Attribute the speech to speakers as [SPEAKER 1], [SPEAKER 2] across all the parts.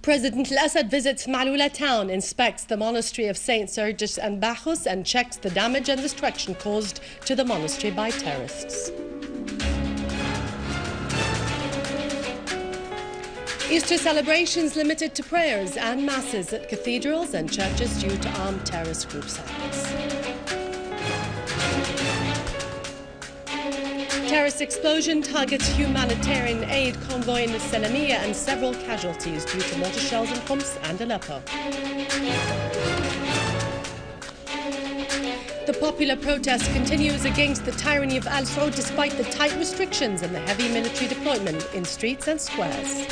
[SPEAKER 1] President al-Assad visits Maaloula town, inspects the monastery of St. Sergius and Bacchus, and checks the damage and destruction caused to the monastery by terrorists. Easter celebrations limited to prayers and masses at cathedrals and churches due to armed terrorist groups' acts. Terrorist explosion targets humanitarian aid convoy in Salamiyya and several casualties due to mortar shells in Homs and Aleppo. The popular protest continues against the tyranny of al-Assad despite the tight restrictions and the heavy military deployment in streets and squares.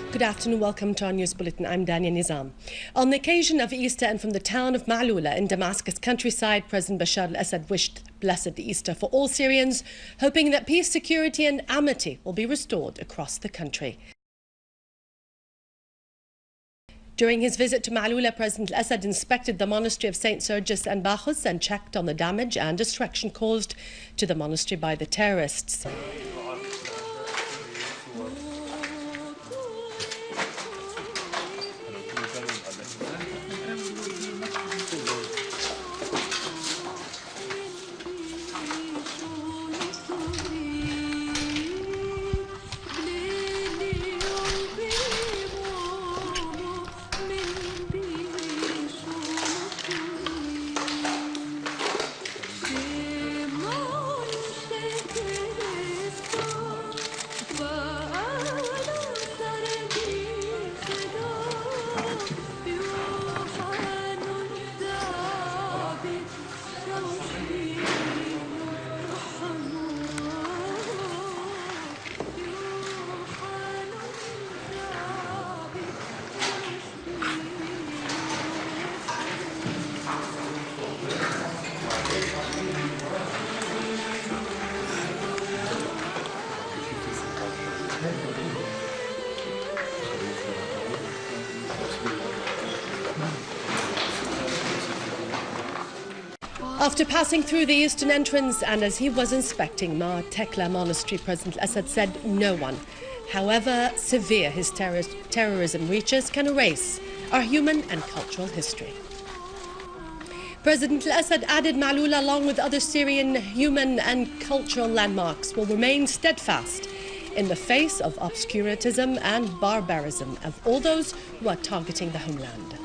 [SPEAKER 1] Good afternoon, welcome to our news bulletin. I'm Dania Nizam. On the occasion of Easter and from the town of Maaloula in Damascus countryside, President Bashar al-Assad wished blessed Easter for all Syrians, hoping that peace, security and amity will be restored across the country. During his visit to Maaloula, President al-Assad inspected the monastery of St. Sergius and Bacchus and checked on the damage and destruction caused to the monastery by the terrorists. After passing through the eastern entrance and as he was inspecting Tekla Monastery, President al-Assad said no one, however severe his terrorism reaches, can erase our human and cultural history. President al-Assad added Maaloula, along with other Syrian human and cultural landmarks, will remain steadfast in the face of obscurantism and barbarism of all those who are targeting the homeland.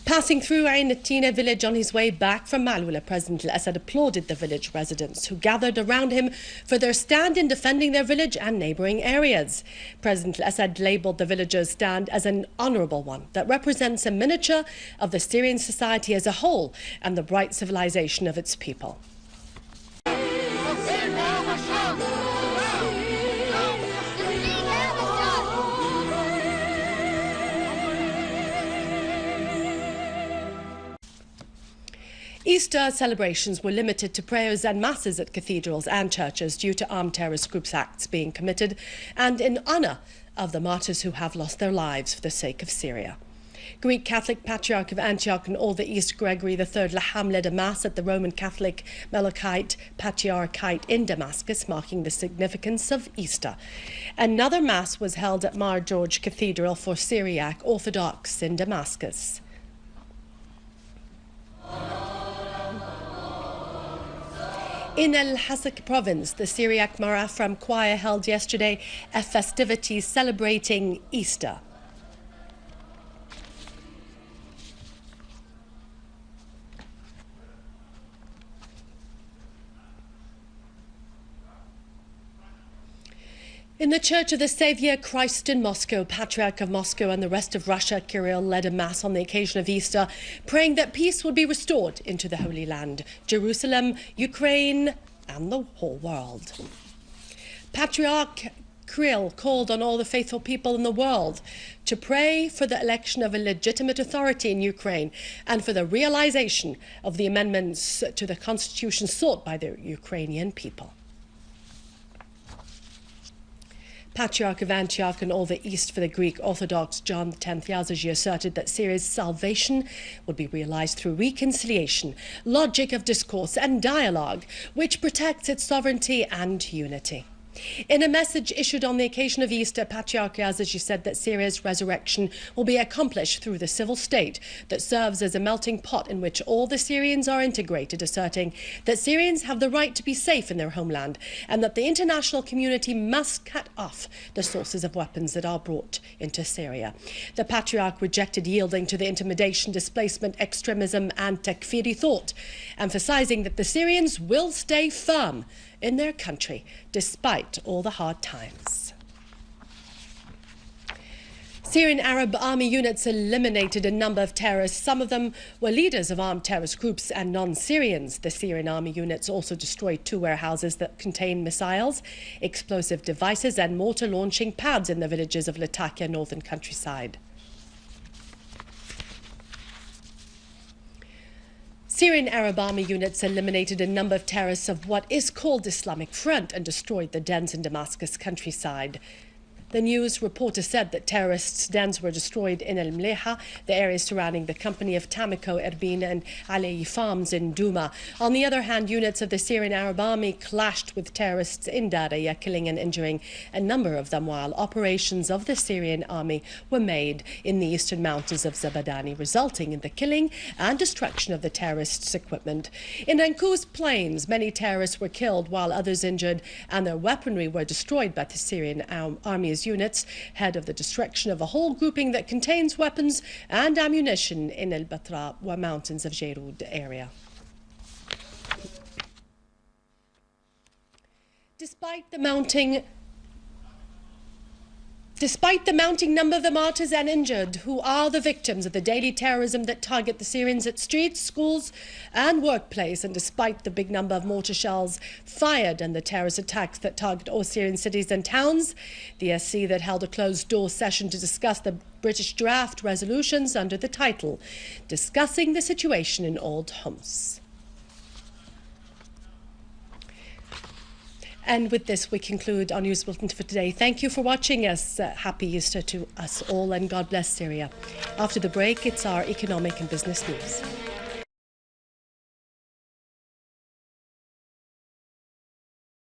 [SPEAKER 1] Passing through Ain Natina village on his way back from Maaloula, President al-Assad applauded the village residents who gathered around him for their stand in defending their village and neighbouring areas. President al-Assad labelled the villagers' stand as an honourable one that represents a miniature of the Syrian society as a whole and the bright civilization of its people. Easter celebrations were limited to prayers and masses at cathedrals and churches due to armed terrorist groups' acts being committed and in honour of the martyrs who have lost their lives for the sake of Syria. Greek Catholic Patriarch of Antioch and all the East Gregory III Laham led a mass at the Roman Catholic Melkite Patriarchate in Damascus, marking the significance of Easter. Another mass was held at Mar George Cathedral for Syriac Orthodox in Damascus. In al-Assad province, the Syriac Marafram choir held yesterday a festivity celebrating Easter. In the Church of the Saviour Christ in Moscow, Patriarch of Moscow and the rest of Russia, Kirill, led a mass on the occasion of Easter, praying that peace would be restored into the Holy Land, Jerusalem, Ukraine, and the whole world. Patriarch Kirill called on all the faithful people in the world to pray for the election of a legitimate authority in Ukraine and for the realization of the amendments to the constitution sought by the Ukrainian people. Patriarch of Antioch and all the East for the Greek Orthodox John X Yazigi asserted that Syria's salvation would be realized through reconciliation, logic of discourse and dialogue, which protects its sovereignty and unity. In a message issued on the occasion of Easter, Patriarch Yazigi said that Syria's resurrection will be accomplished through the civil state that serves as a melting pot in which all the Syrians are integrated, asserting that Syrians have the right to be safe in their homeland and that the international community must cut off the sources of weapons that are brought into Syria. The Patriarch rejected yielding to the intimidation, displacement, extremism and Takfiri thought, emphasizing that the Syrians will stay firm in their country despite all the hard times. Syrian Arab army units eliminated a number of terrorists. Some of them were leaders of armed terrorist groups and non-Syrians. The Syrian army units also destroyed 2 warehouses that contain missiles, explosive devices and mortar launching pads in the villages of Latakia northern countryside. Syrian Arab army units eliminated a number of terrorists of what is called Islamic Front and destroyed the dens in Damascus countryside. The news reporter said that terrorists' dens were destroyed in El-Mleha, the area surrounding the company of Tamiko, Erbil and Alei farms in Douma. On the other hand, units of the Syrian Arab army clashed with terrorists in Daraya, killing and injuring a number of them, while operations of the Syrian army were made in the eastern mountains of Zabadani, resulting in the killing and destruction of the terrorists' equipment. In Anquz plains, many terrorists were killed while others injured, and their weaponry were destroyed by the Syrian army's units, ahead of the destruction of a whole grouping that contains weapons and ammunition in El Batra mountains of Jairud area. Despite the mounting number of the martyrs and injured, who are the victims of the daily terrorism that target the Syrians at streets, schools and workplace, and despite the big number of mortar shells fired and the terrorist attacks that target all Syrian cities and towns, the SC that held a closed-door session to discuss the British draft resolutions under the title, Discussing the Situation in Old Homs. And with this, we conclude our news bulletin for today. Thank you for watching us. Happy Easter to us all, and God bless Syria. After the break, it's our economic and business news.